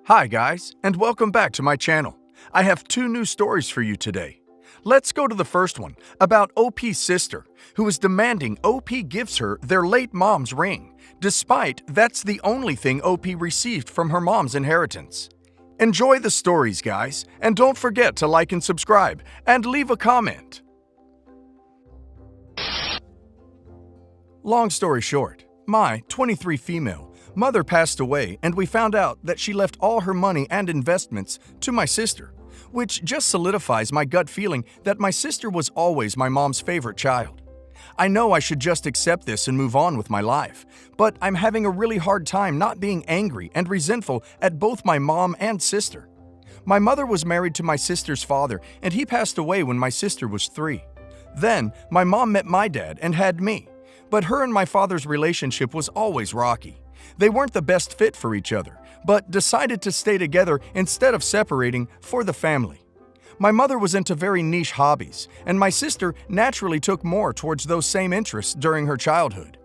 Hi guys, and welcome back to my channel. I have two new stories for you today. Let's go to the first one, about OP's sister, who is demanding OP gives her their late mom's ring, despite that's the only thing OP received from her mom's inheritance. Enjoy the stories, guys, and don't forget to like and subscribe, and leave a comment. Long story short, my 23 female mother passed away, and we found out that she left all her money and investments to my sister, which just solidifies my gut feeling that my sister was always my mom's favorite child. I know I should just accept this and move on with my life, but I'm having a really hard time not being angry and resentful at both my mom and sister. My mother was married to my sister's father, and he passed away when my sister was 3. Then, my mom met my dad and had me, but her and my father's relationship was always rocky. They weren't the best fit for each other, but decided to stay together instead of separating for the family. My mother was into very niche hobbies, and my sister naturally took more towards those same interests during her childhood.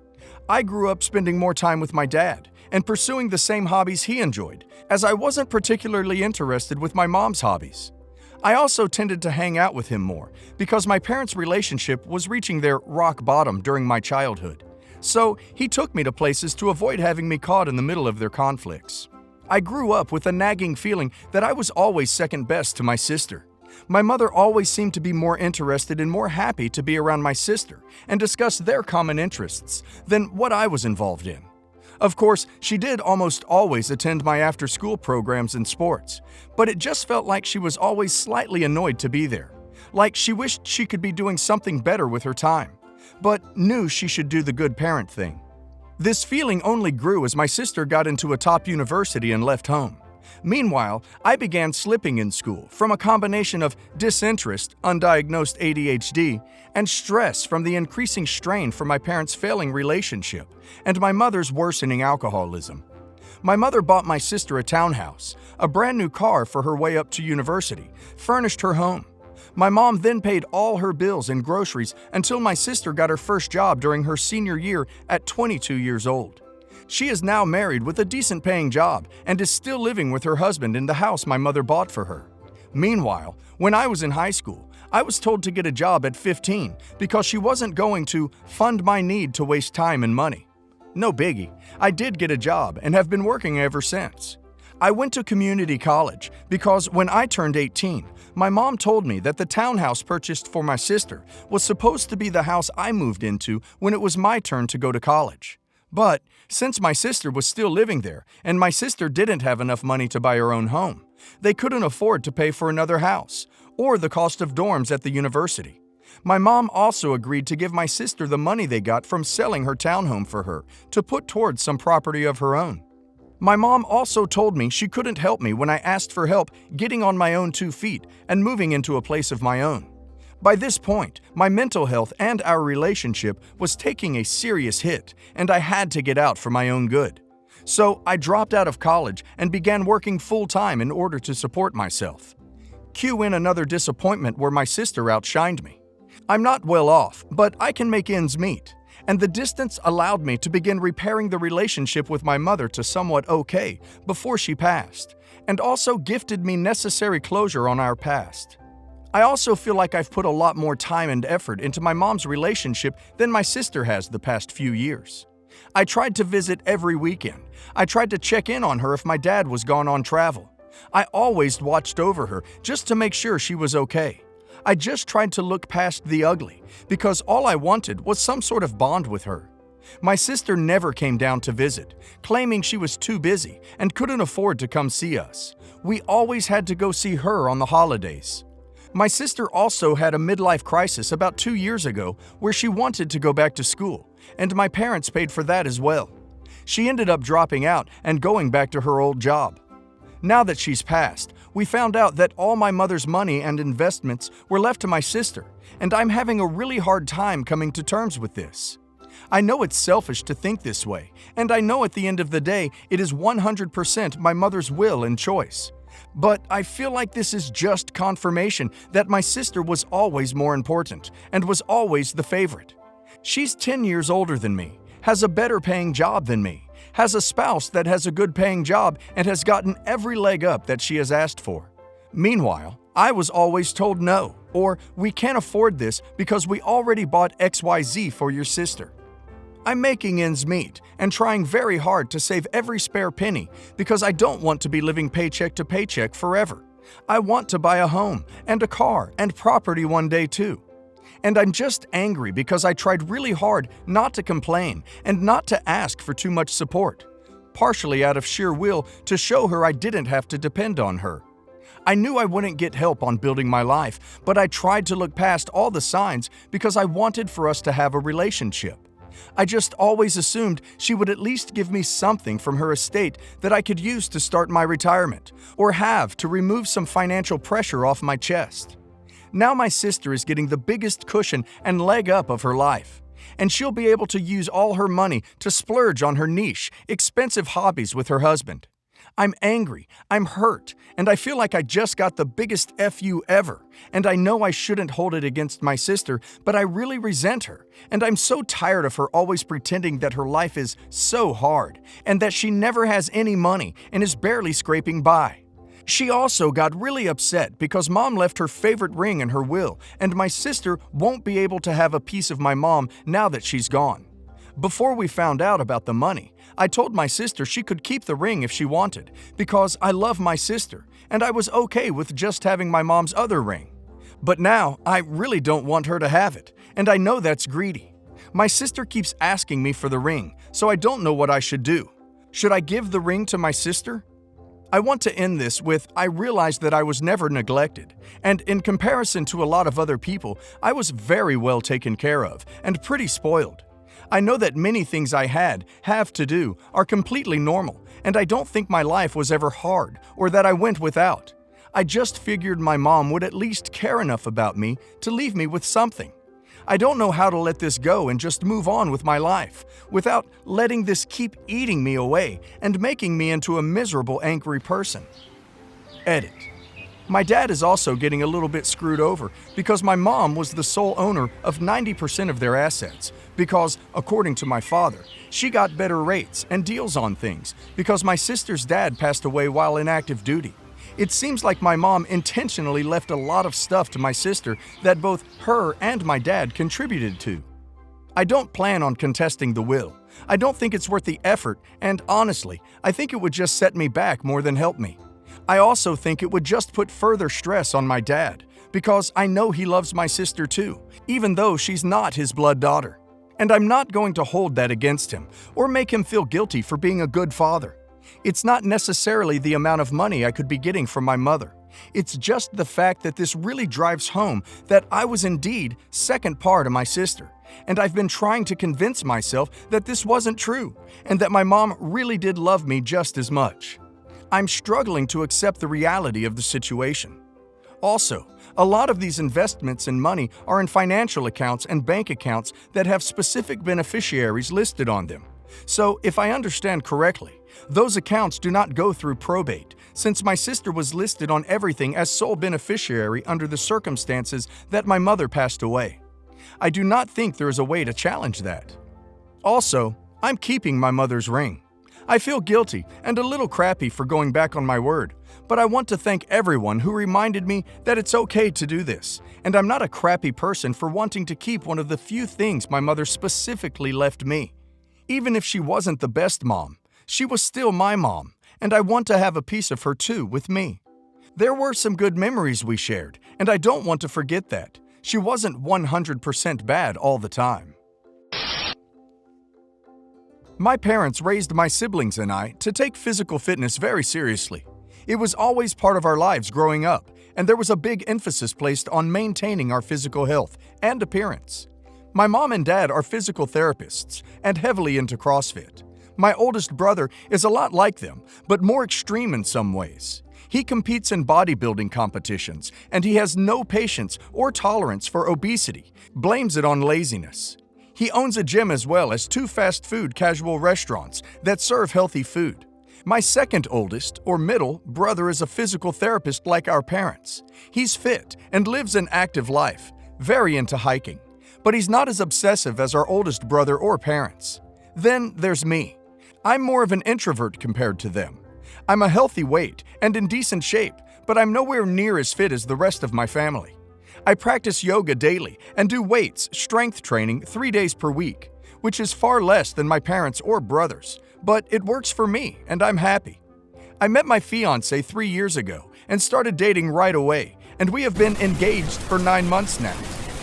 I grew up spending more time with my dad and pursuing the same hobbies he enjoyed, as I wasn't particularly interested with my mom's hobbies. I also tended to hang out with him more because my parents' relationship was reaching their rock bottom during my childhood. So he took me to places to avoid having me caught in the middle of their conflicts. I grew up with a nagging feeling that I was always second best to my sister. My mother always seemed to be more interested and more happy to be around my sister and discuss their common interests than what I was involved in. Of course, she did almost always attend my after-school programs and sports, but it just felt like she was always slightly annoyed to be there, like she wished she could be doing something better with her time, but knew she should do the good parent thing. This feeling only grew as my sister got into a top university and left home. Meanwhile, I began slipping in school from a combination of disinterest, undiagnosed ADHD, and stress from the increasing strain from my parents' failing relationship and my mother's worsening alcoholism. My mother bought my sister a townhouse, a brand new car for her way up to university, furnished her home. My mom then paid all her bills and groceries until my sister got her first job during her senior year at 22 years old. She is now married with a decent paying job and is still living with her husband in the house my mother bought for her. Meanwhile, when I was in high school, I was told to get a job at 15 because she wasn't going to fund my need to waste time and money. No biggie, I did get a job and have been working ever since. I went to community college because when I turned 18, my mom told me that the townhouse purchased for my sister was supposed to be the house I moved into when it was my turn to go to college. But since my sister was still living there and my sister didn't have enough money to buy her own home, they couldn't afford to pay for another house or the cost of dorms at the university. My mom also agreed to give my sister the money they got from selling her townhome for her to put towards some property of her own. My mom also told me she couldn't help me when I asked for help getting on my own 2 feet and moving into a place of my own. By this point, my mental health and our relationship was taking a serious hit, and I had to get out for my own good. So I dropped out of college and began working full-time in order to support myself. Cue in another disappointment where my sister outshined me. I'm not well off, but I can make ends meet, and the distance allowed me to begin repairing the relationship with my mother to somewhat okay before she passed, and also gifted me necessary closure on our past. I also feel like I've put a lot more time and effort into my mom's relationship than my sister has the past few years. I tried to visit every weekend. I tried to check in on her if my dad was gone on travel. I always watched over her just to make sure she was okay. I just tried to look past the ugly because all I wanted was some sort of bond with her. My sister never came down to visit, claiming she was too busy and couldn't afford to come see us. We always had to go see her on the holidays. My sister also had a midlife crisis about 2 years ago where she wanted to go back to school, and my parents paid for that as well. She ended up dropping out and going back to her old job. Now that she's passed, we found out that all my mother's money and investments were left to my sister, and I'm having a really hard time coming to terms with this. I know it's selfish to think this way, and I know at the end of the day it is 100% my mother's will and choice. But I feel like this is just confirmation that my sister was always more important and was always the favorite. She's 10 years older than me, has a better paying job than me, has a spouse that has a good paying job and has gotten every leg up that she has asked for. Meanwhile, I was always told no, or we can't afford this because we already bought XYZ for your sister. I'm making ends meet and trying very hard to save every spare penny because I don't want to be living paycheck to paycheck forever. I want to buy a home and a car and property one day too. And I'm just angry because I tried really hard not to complain and not to ask for too much support, partially out of sheer will to show her I didn't have to depend on her. I knew I wouldn't get help on building my life, but I tried to look past all the signs because I wanted for us to have a relationship. I just always assumed she would at least give me something from her estate that I could use to start my retirement, or have to remove some financial pressure off my chest. Now my sister is getting the biggest cushion and leg up of her life, and she'll be able to use all her money to splurge on her niche, expensive hobbies with her husband. I'm angry, I'm hurt, and I feel like I just got the biggest FU ever, and I know I shouldn't hold it against my sister, but I really resent her, and I'm so tired of her always pretending that her life is so hard, and that she never has any money and is barely scraping by. She also got really upset because Mom left her favorite ring in her will, and my sister won't be able to have a piece of my mom now that she's gone. Before we found out about the money, I told my sister she could keep the ring if she wanted, because I love my sister, and I was okay with just having my mom's other ring. But now, I really don't want her to have it, and I know that's greedy. My sister keeps asking me for the ring, so I don't know what I should do. Should I give the ring to my sister? I want to end this with, I realized that I was never neglected, and in comparison to a lot of other people, I was very well taken care of and pretty spoiled. I know that many things I have to do are completely normal, and I don't think my life was ever hard or that I went without. I just figured my mom would at least care enough about me to leave me with something. I don't know how to let this go and just move on with my life without letting this keep eating me away and making me into a miserable, angry person. Edit. My dad is also getting a little bit screwed over because my mom was the sole owner of 90% of their assets because, according to my father, she got better rates and deals on things because my sister's dad passed away while in active duty. It seems like my mom intentionally left a lot of stuff to my sister that both her and my dad contributed to. I don't plan on contesting the will. I don't think it's worth the effort, and honestly, I think it would just set me back more than help me. I also think it would just put further stress on my dad, because I know he loves my sister too, even though she's not his blood daughter. And I'm not going to hold that against him, or make him feel guilty for being a good father. It's not necessarily the amount of money I could be getting from my mother. It's just the fact that this really drives home that I was indeed second part of my sister, and I've been trying to convince myself that this wasn't true, and that my mom really did love me just as much. I'm struggling to accept the reality of the situation. Also, a lot of these investments and money are in financial accounts and bank accounts that have specific beneficiaries listed on them. So, if I understand correctly, those accounts do not go through probate, since my sister was listed on everything as sole beneficiary under the circumstances that my mother passed away. I do not think there is a way to challenge that. Also, I'm keeping my mother's ring. I feel guilty and a little crappy for going back on my word, but I want to thank everyone who reminded me that it's okay to do this, and I'm not a crappy person for wanting to keep one of the few things my mother specifically left me. Even if she wasn't the best mom, she was still my mom, and I want to have a piece of her too with me. There were some good memories we shared, and I don't want to forget that. She wasn't 100% bad all the time. My parents raised my siblings and I to take physical fitness very seriously. It was always part of our lives growing up, and there was a big emphasis placed on maintaining our physical health and appearance. My mom and dad are physical therapists and heavily into CrossFit. My oldest brother is a lot like them, but more extreme in some ways. He competes in bodybuilding competitions, and he has no patience or tolerance for obesity, blames it on laziness. He owns a gym as well as 2 fast food casual restaurants that serve healthy food. My second oldest, or middle, brother is a physical therapist like our parents. He's fit and lives an active life, very into hiking, but he's not as obsessive as our oldest brother or parents. Then there's me. I'm more of an introvert compared to them. I'm a healthy weight and in decent shape, but I'm nowhere near as fit as the rest of my family. I practice yoga daily and do weights, strength training 3 days per week, which is far less than my parents or brothers, but it works for me and I'm happy. I met my fiancé 3 years ago and started dating right away, and we have been engaged for 9 months now.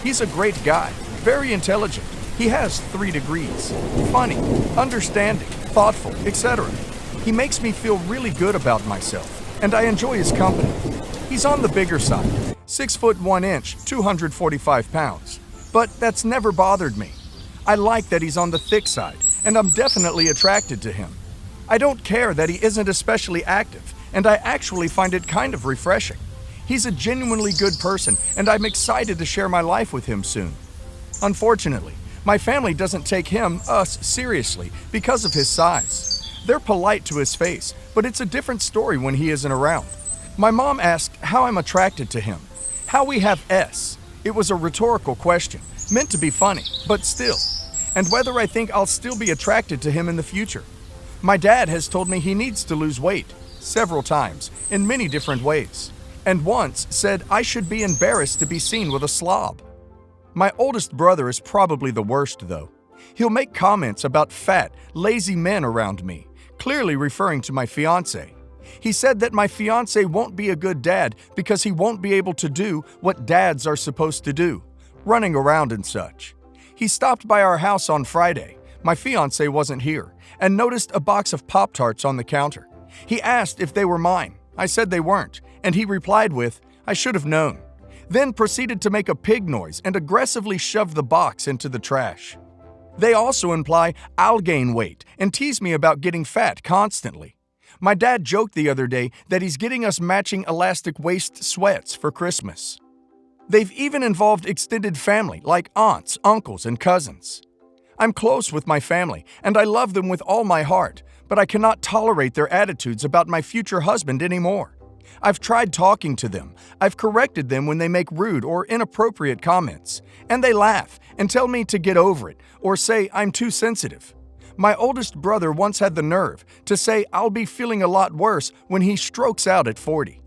He's a great guy, very intelligent. He has 3 degrees, funny, understanding, thoughtful, etc. He makes me feel really good about myself, and I enjoy his company. He's on the bigger side, 6 foot 1 inch, 245 pounds, but that's never bothered me. I like that he's on the thick side, and I'm definitely attracted to him. I don't care that he isn't especially active, and I actually find it kind of refreshing. He's a genuinely good person, and I'm excited to share my life with him soon. Unfortunately, my family doesn't take us seriously because of his size. They're polite to his face, but it's a different story when he isn't around. My mom asked how I'm attracted to him, how we have S. It was a rhetorical question, meant to be funny, but still, and whether I think I'll still be attracted to him in the future. My dad has told me he needs to lose weight, several times, in many different ways, and once said I should be embarrassed to be seen with a slob. My oldest brother is probably the worst, though. He'll make comments about fat, lazy men around me, clearly referring to my fiancé. He said that my fiancé won't be a good dad because he won't be able to do what dads are supposed to do, running around and such. He stopped by our house on Friday. My fiancé wasn't here, and noticed a box of Pop-Tarts on the counter. He asked if they were mine. I said they weren't, and he replied with, "I should have known." Then proceeded to make a pig noise and aggressively shoved the box into the trash. They also imply I'll gain weight and tease me about getting fat constantly. My dad joked the other day that he's getting us matching elastic waist sweats for Christmas. They've even involved extended family like aunts, uncles, and cousins. I'm close with my family, and I love them with all my heart, but I cannot tolerate their attitudes about my future husband anymore. I've tried talking to them. I've corrected them when they make rude or inappropriate comments, and they laugh and tell me to get over it or say I'm too sensitive. My oldest brother once had the nerve to say I'll be feeling a lot worse when he strokes out at 40.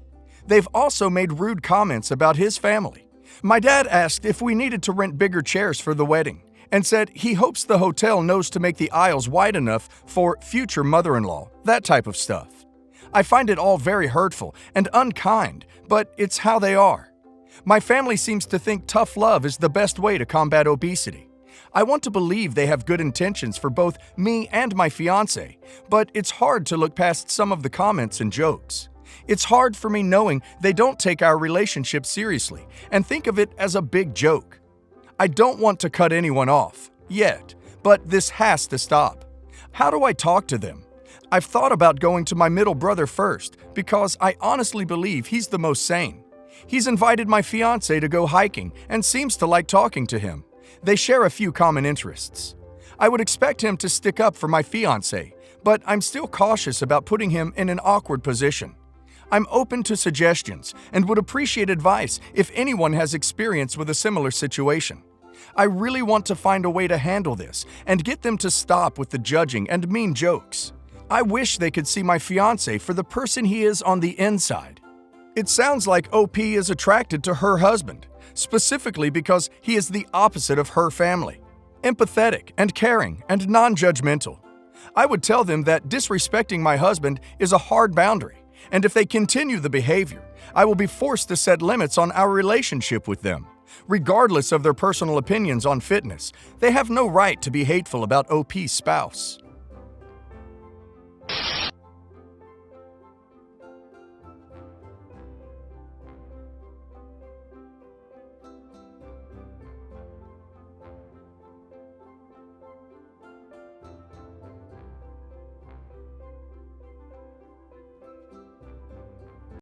They've also made rude comments about his family. My dad asked if we needed to rent bigger chairs for the wedding and said he hopes the hotel knows to make the aisles wide enough for future mother-in-law, that type of stuff. I find it all very hurtful and unkind, but it's how they are. My family seems to think tough love is the best way to combat obesity. I want to believe they have good intentions for both me and my fiancé, but it's hard to look past some of the comments and jokes. It's hard for me knowing they don't take our relationship seriously and think of it as a big joke. I don't want to cut anyone off, yet, but this has to stop. How do I talk to them? I've thought about going to my middle brother first because I honestly believe he's the most sane. He's invited my fiancé to go hiking and seems to like talking to him. They share a few common interests. I would expect him to stick up for my fiancé, but I'm still cautious about putting him in an awkward position. I'm open to suggestions and would appreciate advice if anyone has experience with a similar situation. I really want to find a way to handle this and get them to stop with the judging and mean jokes. I wish they could see my fiancé for the person he is on the inside. It sounds like OP is attracted to her husband, specifically because he is the opposite of her family, empathetic and caring and non-judgmental. I would tell them that disrespecting my husband is a hard boundary, and if they continue the behavior, I will be forced to set limits on our relationship with them. Regardless of their personal opinions on fitness, they have no right to be hateful about OP's spouse.